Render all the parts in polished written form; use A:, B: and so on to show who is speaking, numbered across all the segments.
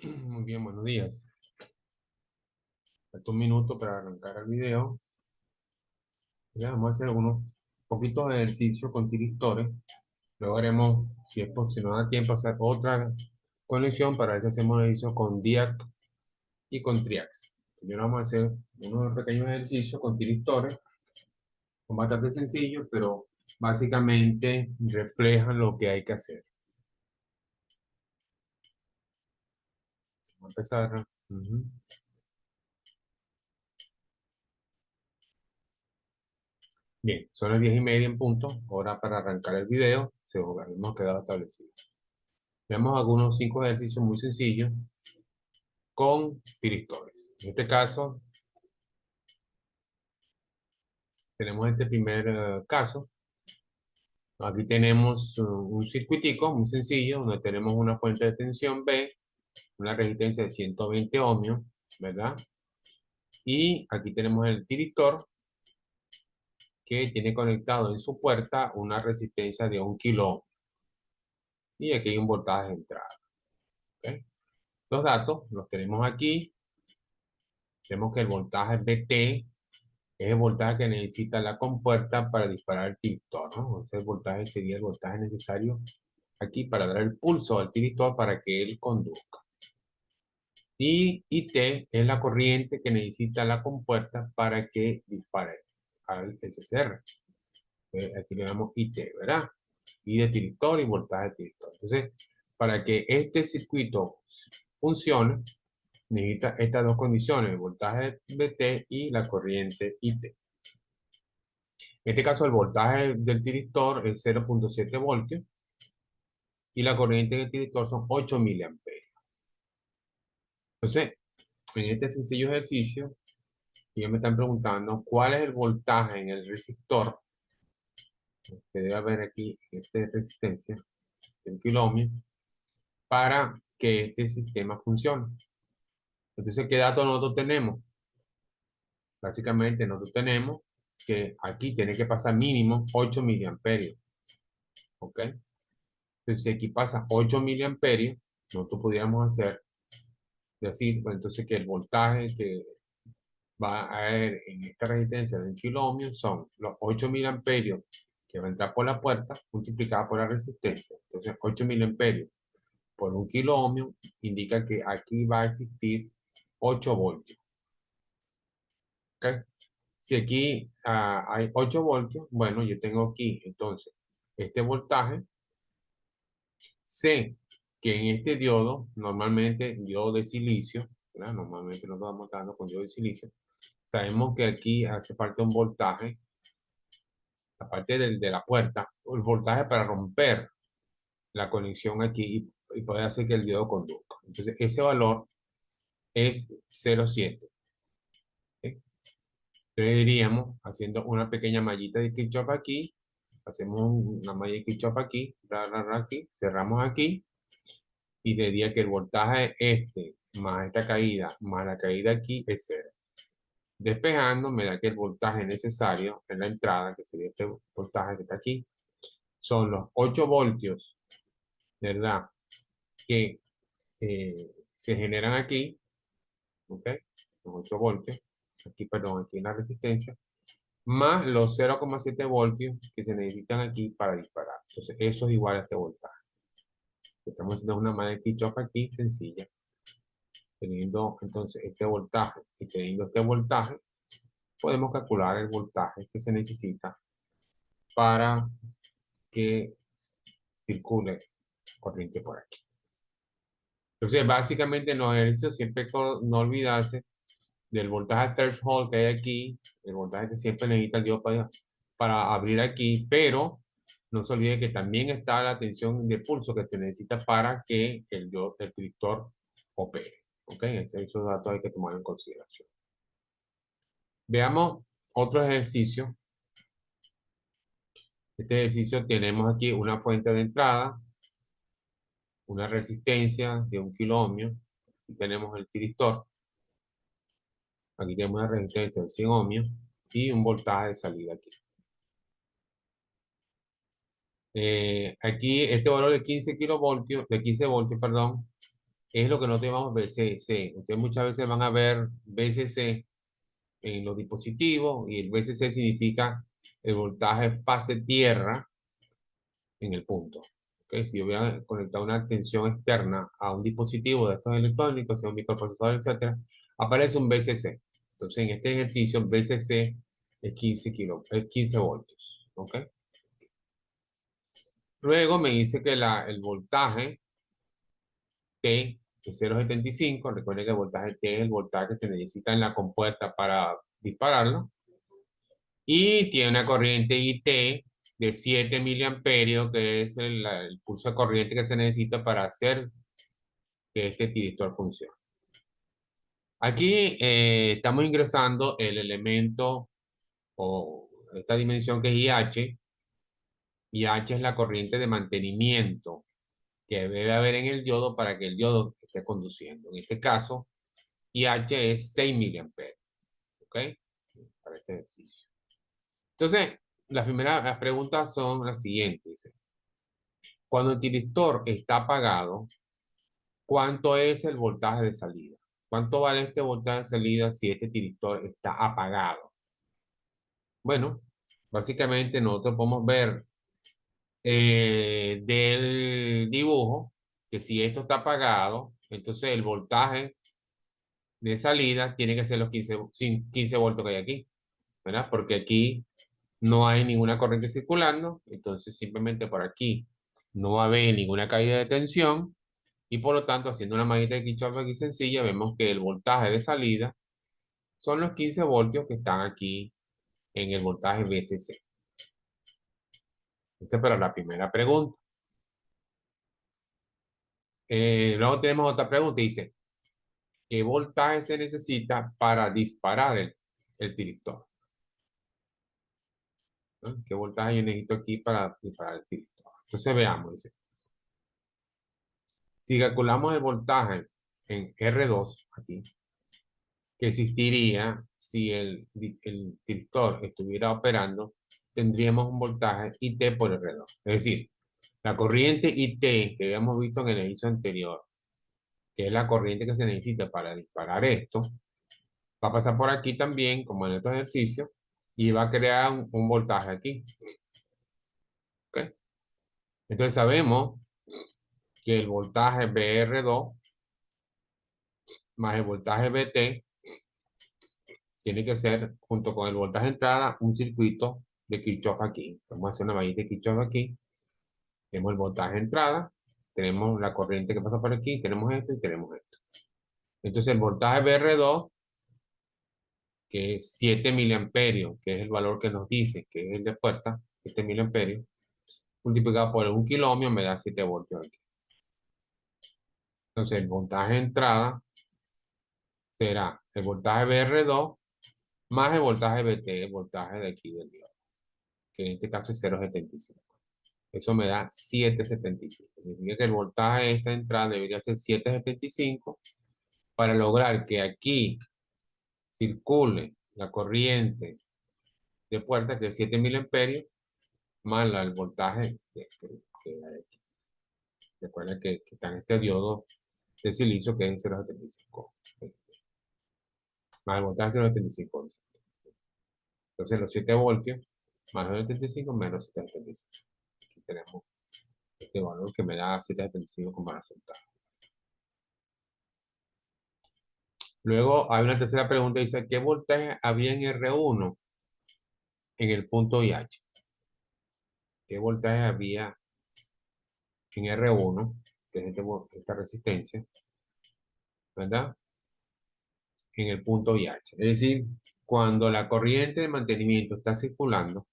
A: Muy bien, buenos días. Falta un minuto para arrancar el video. Ya vamos a hacer unos poquitos ejercicios con tiristores. Luego haremos, si no da tiempo, hacer otra conexión para ver si hacemos ejercicio con DIAC y con TRIAX. Primero vamos a hacer unos pequeños ejercicios con tiristores. Son bastante sencillos, pero básicamente reflejan lo que hay que hacer. Vamos a empezar. Bien, son las 10:30 en punto. Ahora para arrancar el video, hemos quedado establecido. Veamos algunos 5 ejercicios muy sencillos con piristores. En este caso, tenemos este primer caso. Aquí tenemos un circuitico muy sencillo, donde tenemos una fuente de tensión B, una resistencia de 120 ohmios, ¿verdad? Y aquí tenemos el tiristor, que tiene conectado en su puerta una resistencia de 1 kilo. Y aquí hay un voltaje de entrada. ¿Ok? Los datos los tenemos aquí. Tenemos que el voltaje BT es el voltaje que necesita la compuerta para disparar el tiristor, ¿no? Ese voltaje sería el voltaje necesario aquí para dar el pulso al tiristor para que él conduzca. Y IT es la corriente que necesita la compuerta para que dispare al SCR. Aquí le damos IT, ¿verdad? I de tiristor y voltaje de tiristor. Entonces, para que este circuito funcione, necesita estas dos condiciones, el voltaje BT y la corriente IT. En este caso, el voltaje del tiristor es 0,7 voltios y la corriente del tiristor son 8 miliamperios. Entonces, en este sencillo ejercicio, ellos me están preguntando cuál es el voltaje en el resistor que debe haber aquí en esta resistencia, el kilo ohmio, para que este sistema funcione. Entonces, ¿qué datos nosotros tenemos? Básicamente, nosotros tenemos que aquí tiene que pasar mínimo 8 miliamperios. ¿Ok? Entonces, si aquí pasa 8 miliamperios, nosotros pudiéramos hacer, decir, pues, entonces que el voltaje que va a haber en esta resistencia de 1 kilo ohmios son los 8 miliamperios que va a entrar por la puerta multiplicada por la resistencia. Entonces, 8 miliamperios por 1 kilo ohmio indica que aquí va a existir 8 voltios. ¿Ok? Si aquí hay 8 voltios, bueno, yo tengo aquí entonces este voltaje. Sé que en este diodo, normalmente diodo de silicio, ¿verdad? Normalmente nos vamos dando con diodo de silicio. Sabemos que aquí hace falta un voltaje, aparte de la puerta, el voltaje para romper la conexión aquí y poder hacer que el diodo conduzca. Entonces, ese valor es 0,7. ¿Ok? Entonces diríamos, haciendo una pequeña mallita de Kirchhoff aquí, hacemos una malla de Kirchhoff aquí, aquí, cerramos aquí, y diría que el voltaje este, más esta caída, más la caída aquí, es 0. Despejando, me da que el voltaje necesario en la entrada, que sería este voltaje que está aquí, son los 8 voltios, ¿verdad? Que se generan aquí, ¿ok? Los 8 voltios, aquí, perdón, aquí en la resistencia, más los 0,7 voltios que se necesitan aquí para disparar. Entonces, eso es igual a este voltaje. Estamos haciendo una manera de Kirchhoff aquí, sencilla. Teniendo entonces este voltaje y teniendo este voltaje, podemos calcular el voltaje que se necesita para que circule corriente por aquí. Entonces, básicamente en los ejercicios siempre hay que no olvidarse del voltaje threshold que hay aquí, el voltaje que siempre necesita el diodo para abrir aquí, pero no se olvide que también está la tensión de pulso que se necesita para que el tractor opere. ¿Ok? Esos datos hay que tomar en consideración. Veamos otro ejercicio. Este ejercicio tenemos aquí una fuente de entrada, una resistencia de 1 kilo ohmio. Aquí tenemos el tiristor. Aquí tenemos una resistencia de 100 ohmios y un voltaje de salida aquí. Aquí este valor de 15 kilovoltios, de 15 voltios, perdón, es lo que nosotros llamamos VCC. Ustedes muchas veces van a ver VCC en los dispositivos y el VCC significa el voltaje fase tierra en el punto. ¿Ok? Si yo voy a conectar una tensión externa a un dispositivo de estos electrónicos, sea un microprocesador, etcétera, aparece un VCC. Entonces, en este ejercicio, el VCC es 15 voltios. ¿Ok? Luego me dice que el voltaje T es 0,75. Recuerden que el voltaje T es el voltaje que se necesita en la compuerta para dispararlo. Y tiene una corriente IT de 7 miliamperios, que es el pulso de corriente que se necesita para hacer que este tiristor funcione. Aquí estamos ingresando el elemento o esta dimensión que es IH. IH es la corriente de mantenimiento que debe haber en el diodo para que el diodo esté conduciendo. En este caso, IH es 6 miliamperios. ¿Ok? Para este ejercicio. Entonces, las preguntas son las siguientes. Dice, cuando el tiristor está apagado, ¿cuánto es el voltaje de salida? ¿Cuánto vale este voltaje de salida si este tiristor está apagado? Bueno, básicamente nosotros podemos ver del dibujo que si esto está apagado, entonces el voltaje de salida tiene que ser los 15 voltios que hay aquí, ¿verdad? Porque aquí no hay ninguna corriente circulando, entonces simplemente por aquí no va a haber ninguna caída de tensión y por lo tanto, haciendo una maqueta de Kirchhoff aquí sencilla, vemos que el voltaje de salida son los 15 voltios que están aquí en el voltaje VCC. Esta es para la primera pregunta. Luego tenemos otra pregunta, dice, ¿qué voltaje se necesita para disparar el tiristor? ¿No? ¿Qué voltaje yo necesito aquí para disparar el tiristor? Entonces veamos, dice, si calculamos el voltaje en R2, aquí, que existiría si el tiristor estuviera operando, tendríamos un voltaje IT por R2. Es decir, la corriente IT que habíamos visto en el ejercicio anterior, que es la corriente que se necesita para disparar esto, va a pasar por aquí también, como en otro ejercicio, y va a crear un voltaje aquí. ¿Ok? Entonces sabemos que el voltaje BR2 más el voltaje BT tiene que ser, junto con el voltaje de entrada, un circuito de Kirchhoff aquí. Vamos a hacer una mallita de Kirchhoff aquí. Tenemos el voltaje de entrada, tenemos la corriente que pasa por aquí, tenemos esto y tenemos esto. Entonces el voltaje BR2, que es 7 miliamperios, que es el valor que nos dice, que es el de puerta, 7 miliamperios, multiplicado por un kilómetro me da 7 voltios aquí. Entonces el voltaje de entrada será el voltaje BR2 más el voltaje BT, el voltaje de aquí del diodo, que en este caso es 0,75. Eso me da 7,75. Significa que el voltaje de esta entrada debería ser 7,75 para lograr que aquí circule la corriente de puerta, que es 7 miliamperios, más el voltaje que hay aquí. Recuerda que está en este diodo de silicio que es 0,75. Más el voltaje 0,75. Entonces los 7 voltios más 0,75 menos 7,75. Aquí tenemos este valor que me da 7,75 como resultado. Luego hay una tercera pregunta, dice, ¿qué voltaje había en R1 en el punto IH? ¿Qué voltaje había en R1, que es esta resistencia, ¿verdad? En el punto IH. Es decir, cuando la corriente de mantenimiento está circulando,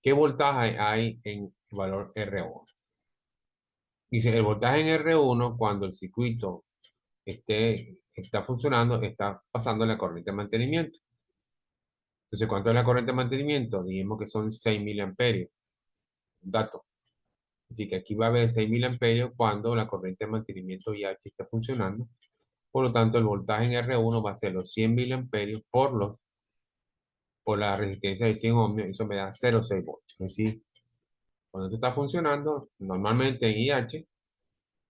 A: ¿qué voltaje hay en el valor R1? Dice, el voltaje en R1, cuando el circuito está funcionando, está pasando la corriente de mantenimiento. Entonces, ¿cuánto es la corriente de mantenimiento? Dijimos que son 6 miliamperios. Un dato. Así que aquí va a haber 6.000 amperios cuando la corriente de mantenimiento IH está funcionando. Por lo tanto, el voltaje en R1 va a ser los 100.000 amperios por la resistencia de 100 ohmios. Eso me da 0,6 voltios. Es decir, cuando esto está funcionando, normalmente en IH,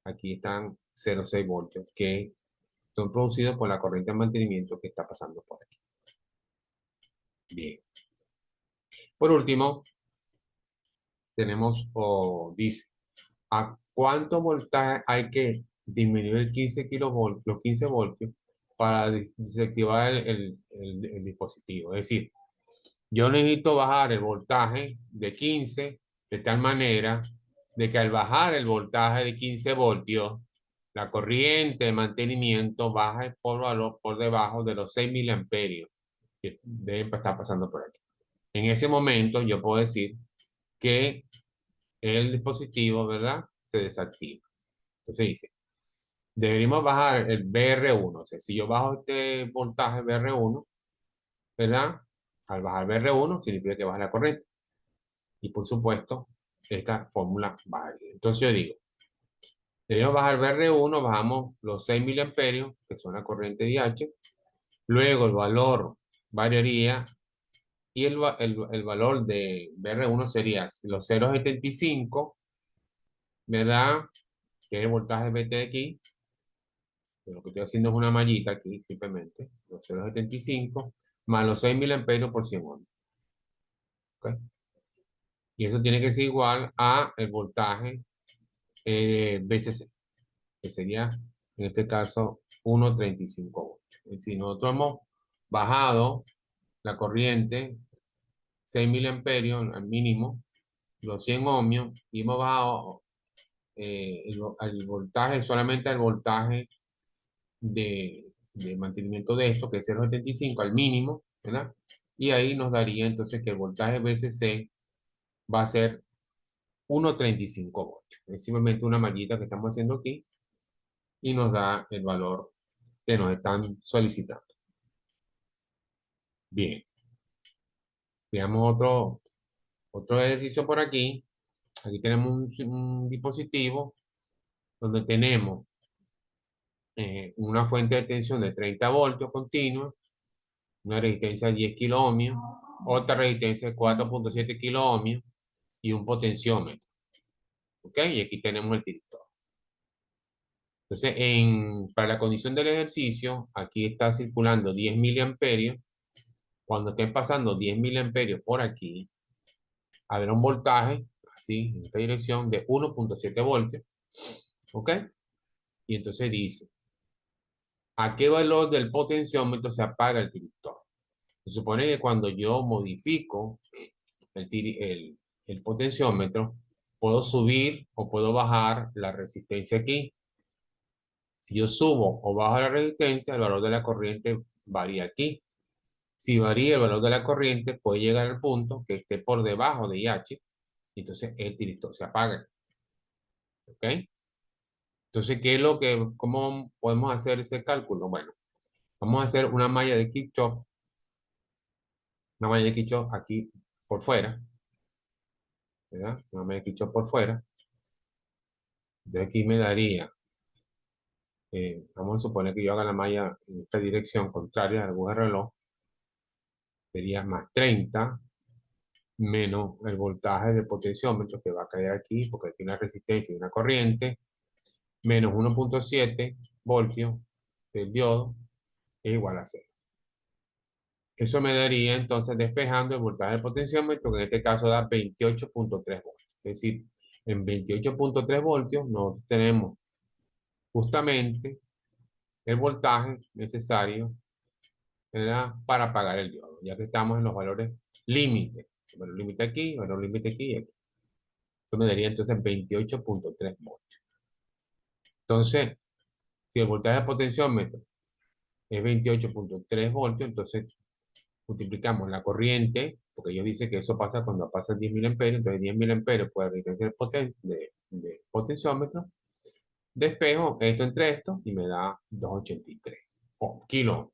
A: aquí están 0,6 voltios que son producidos por la corriente de mantenimiento que está pasando por aquí. Bien. Por último, tenemos, o dice, ¿a cuánto voltaje hay que disminuir el 15 kilovoltios, los 15 voltios para desactivar el dispositivo? Es decir, yo necesito bajar el voltaje de 15 de tal manera de que al bajar el voltaje de 15 voltios, la corriente de mantenimiento baje por valor por debajo de los 6 miliamperios que deben estar pasando por aquí. En ese momento yo puedo decir que el dispositivo, ¿verdad? Se desactiva. Entonces dice, deberíamos bajar el BR1. O sea, si yo bajo este voltaje BR1, ¿verdad? Al bajar BR1 significa que baja la corriente. Y por supuesto, esta fórmula varía. Entonces yo digo, deberíamos bajar BR1, bajamos los 6 miliamperios, que son la corriente de IH. Luego el valor variaría y el valor de BR1 sería los 0,75, ¿verdad? Que es el voltaje BT de aquí. Lo que estoy haciendo es una mallita aquí, simplemente. Los 0,75 más los 6 miliamperios por 100 ohms. ¿Ok? Y eso tiene que ser igual a el voltaje BCC, que sería, en este caso, 1,35 voltios. Es decir, nosotros hemos bajado la corriente 6 miliamperios al mínimo, los 100 ohmios, y hemos bajado el voltaje, solamente el voltaje de mantenimiento de esto, que es 0,75 al mínimo, ¿verdad? Y ahí nos daría entonces que el voltaje BCC va a ser 1,35 voltios. Es simplemente una mallita que estamos haciendo aquí y nos da el valor que nos están solicitando. Bien, veamos otro ejercicio por aquí. Aquí tenemos un dispositivo donde tenemos una fuente de tensión de 30 voltios continua, una resistencia de 10 kiloohmios, otra resistencia de 4,7 kiloohmios y un potenciómetro. ¿Ok? Y aquí tenemos el tiritor. Entonces, para la condición del ejercicio, aquí está circulando 10 miliamperios. Cuando estén pasando 10 miliamperios por aquí, habrá un voltaje, así, en esta dirección, de 1,7 voltios. ¿Ok? Y entonces dice, ¿a qué valor del potenciómetro se apaga el tiritor? Se supone que cuando yo modifico el potenciómetro, puedo subir o puedo bajar la resistencia aquí. Si yo subo o bajo la resistencia, el valor de la corriente varía aquí. Si varía el valor de la corriente, puede llegar al punto que esté por debajo de IH, y entonces el tiritor se apaga. ¿Ok? Entonces, cómo podemos hacer ese cálculo? Bueno, vamos a hacer una malla de Kirchhoff, una malla de Kirchhoff aquí por fuera, ¿verdad? Una malla de Kirchhoff por fuera. De aquí me daría, vamos a suponer que yo haga la malla en esta dirección contraria a la aguja de reloj, sería más 30 menos el voltaje del potenciómetro que va a caer aquí, porque aquí hay una resistencia y una corriente, menos 1,7 voltios del diodo, es igual a 0. Eso me daría entonces despejando el voltaje del potenciómetro, que en este caso da 28,3 voltios. Es decir, en 28,3 voltios nosotros tenemos justamente el voltaje necesario, ¿verdad? Para apagar el diodo, ya que estamos en los valores límite. Valor límite aquí, valor límite aquí y aquí. Esto me daría entonces 28,3 voltios. Entonces, si el voltaje del potenciómetro es 28,3 voltios, entonces multiplicamos la corriente, porque ellos dicen que eso pasa cuando pasa 10 miliamperios, entonces 10 miliamperios por la resistencia de potenciómetro, despejo esto entre esto y me da 2,83 kilos.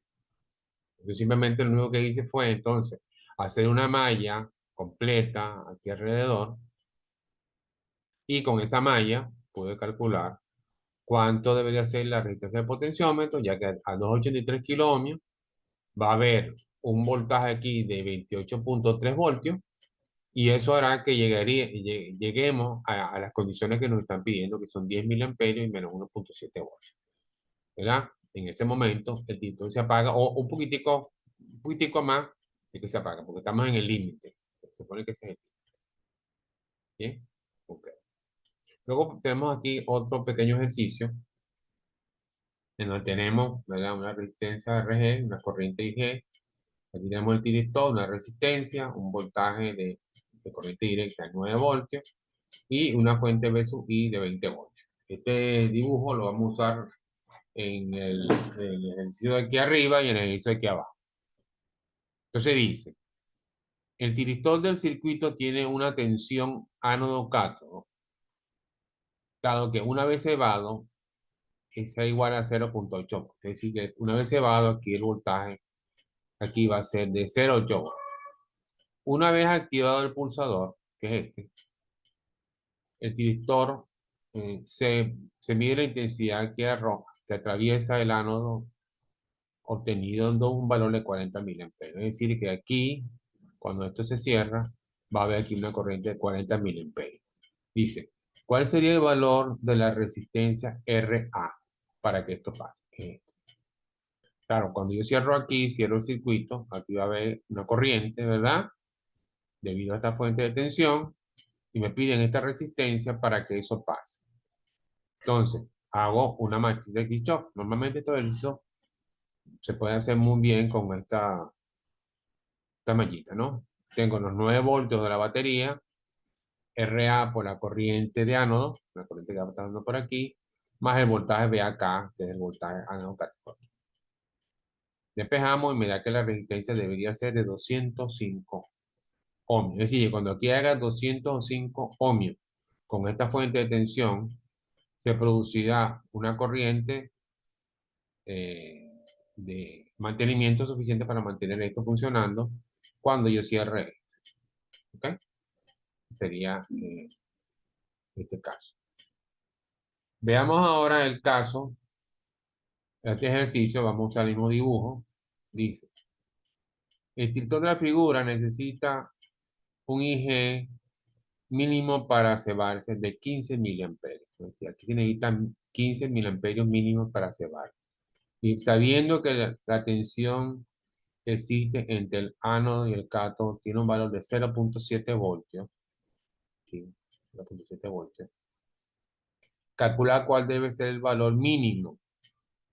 A: Yo simplemente lo único que hice fue entonces hacer una malla completa aquí alrededor y con esa malla pude calcular cuánto debería ser la resistencia del potenciómetro, ya que a 2,83 kiloohmios va a haber un voltaje aquí de 28,3 voltios Y eso hará que lleguemos a las condiciones que nos están pidiendo, que son 10 miliamperios y menos 1,7 voltios, ¿verdad? En ese momento el disjuntor se apaga o un poquitico más de que se apaga, porque estamos en el límite. Se supone que ese es el límite. ¿Bien? Ok. Luego tenemos aquí otro pequeño ejercicio en donde tenemos, ¿verdad? Una resistencia RG, una corriente IG. Aquí tenemos el tiristor, una resistencia, un voltaje de corriente directa de 9 voltios y una fuente V sub I de 20 voltios. Este dibujo lo vamos a usar en el ejercicio de aquí arriba y en el ejercicio de aquí abajo. Entonces dice, el tiristor del circuito tiene una tensión ánodo-cátodo, dado que una vez cebado es igual a 0,8. Es decir, que una vez cebado aquí el voltaje aquí va a ser de 0,8 voltios. Una vez activado el pulsador, que es este, el tiristor se mide la intensidad que atraviesa el ánodo obtenido en un valor de 40 miliamperios. Es decir, que aquí, cuando esto se cierra, va a haber aquí una corriente de 40 miliamperios. Dice, ¿cuál sería el valor de la resistencia RA para que esto pase? Claro, cuando yo cierro aquí, cierro el circuito, aquí va a haber una corriente, ¿verdad? Debido a esta fuente de tensión, y me piden esta resistencia para que eso pase. Entonces, hago una matriz de Kirchhoff. Normalmente todo eso se puede hacer muy bien con esta mallita, ¿no? Tengo los 9 voltios de la batería, RA por la corriente de ánodo, la corriente que va pasando por aquí, más el voltaje VAK, que es el voltaje ánodo catódico. Despejamos y me da que la resistencia debería ser de 205 ohmios. Es decir, cuando aquí haga 205 ohmios con esta fuente de tensión, se producirá una corriente eh, de mantenimiento suficiente para mantener esto funcionando cuando yo cierre. ¿Ok? Sería este caso. Veamos ahora el caso de este ejercicio. Vamos a usar el mismo dibujo. Dice, el tiristor de la figura necesita un IG mínimo para cebarse de 15 miliamperios. Es decir, aquí se necesitan 15 miliamperios mínimos para cebar. Y sabiendo que la tensión que existe entre el ánodo y el cátodo tiene un valor de 0,7 voltios, aquí, 0,7 voltios, calcula cuál debe ser el valor mínimo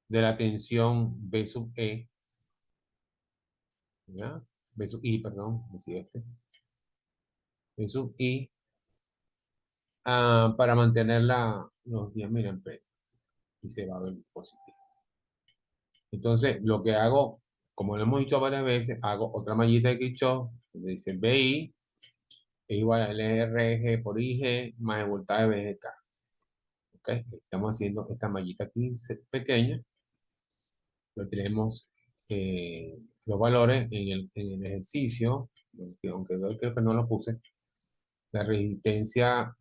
A: de la tensión B sub E, ¿ya? B sub I, perdón, decía este, B sub I, para mantener los 10 miliamperios y se va a ver positivo. Entonces, lo que hago, como lo hemos dicho varias veces, hago otra mallita de Kirchhoff, donde dice BI es igual a LRG por IG más el voltaje VGK. ¿Ok? Estamos haciendo esta mallita aquí pequeña, lo tenemos los valores en el ejercicio, aunque creo que no lo puse, la resistencia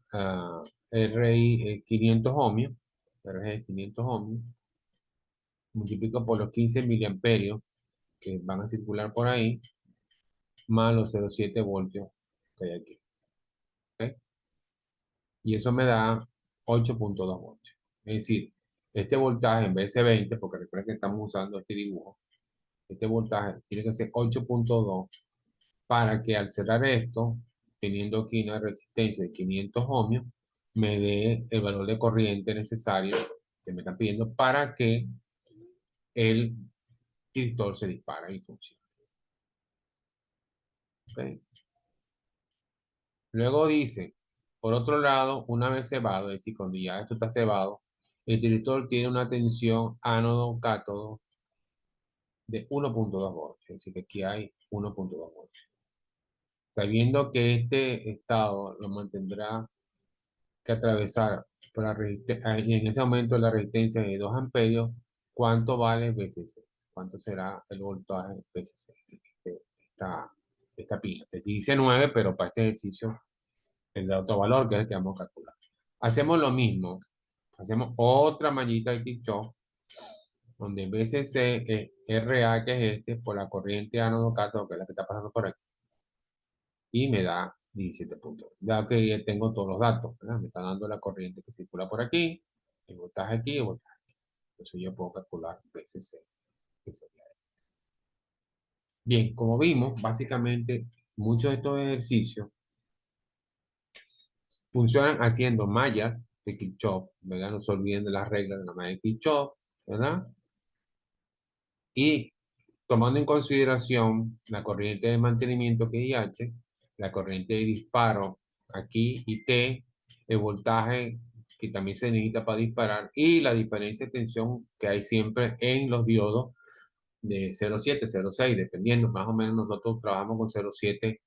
A: RI 500 ohmios, RG 500 ohmios, multiplico por los 15 miliamperios que van a circular por ahí, más los 0,7 voltios que hay aquí. ¿Ok? Y eso me da 8,2 voltios. Es decir, este voltaje en vez de 20, porque recuerden que estamos usando este dibujo, este voltaje tiene que ser 8,2 para que al cerrar esto, teniendo aquí una resistencia de 500 ohmios, me dé el valor de corriente necesario que me están pidiendo para que el distribuidor se dispare y funcione. ¿Ok? Luego dice, por otro lado, una vez cebado, es decir, cuando ya esto está cebado, el distribuidor tiene una tensión ánodo-cátodo de 1,2 voltios, es decir, que aquí hay 1,2 voltios. Sabiendo que este estado lo mantendrá que atravesar por y en ese momento la resistencia de 2 amperios, ¿cuánto vale VCC? ¿Cuánto será el voltaje VCC? Esta, esta pila. Te dice 9, pero para este ejercicio el de otro valor que es el que vamos a calcular. Hacemos lo mismo. Hacemos otra mallita de Kirchhoff, donde VCC es RA, que es este, por la corriente ánodo cátodo, que es la que está pasando por aquí. Y me da 17 puntos. Ya que ya tengo todos los datos, ¿verdad? Me está dando la corriente que circula por aquí, el voltaje aquí, el voltaje aquí. Entonces yo puedo calcular VCC, que sería. Bien, como vimos, básicamente muchos de estos ejercicios funcionan haciendo mallas de Kirchhoff, ¿verdad? No se olviden de las reglas de la malla de Kirchhoff, ¿verdad? Y tomando en consideración la corriente de mantenimiento que es IH, la corriente de disparo aquí y T, el voltaje que también se necesita para disparar y la diferencia de tensión que hay siempre en los diodos de 0,7, 0,6, dependiendo, más o menos nosotros trabajamos con 0,7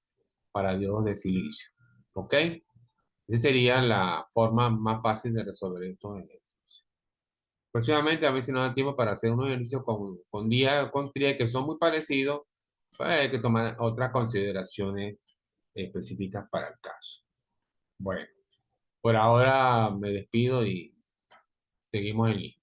A: para diodos de silicio. ¿Ok? Esa sería la forma más fácil de resolver estos ejercicios. Próximamente, a ver si nos da tiempo para hacer unos ejercicios con día, con tría, que son muy parecidos, pues hay que tomar otras consideraciones específicas para el caso. Bueno, por ahora me despido y seguimos en línea.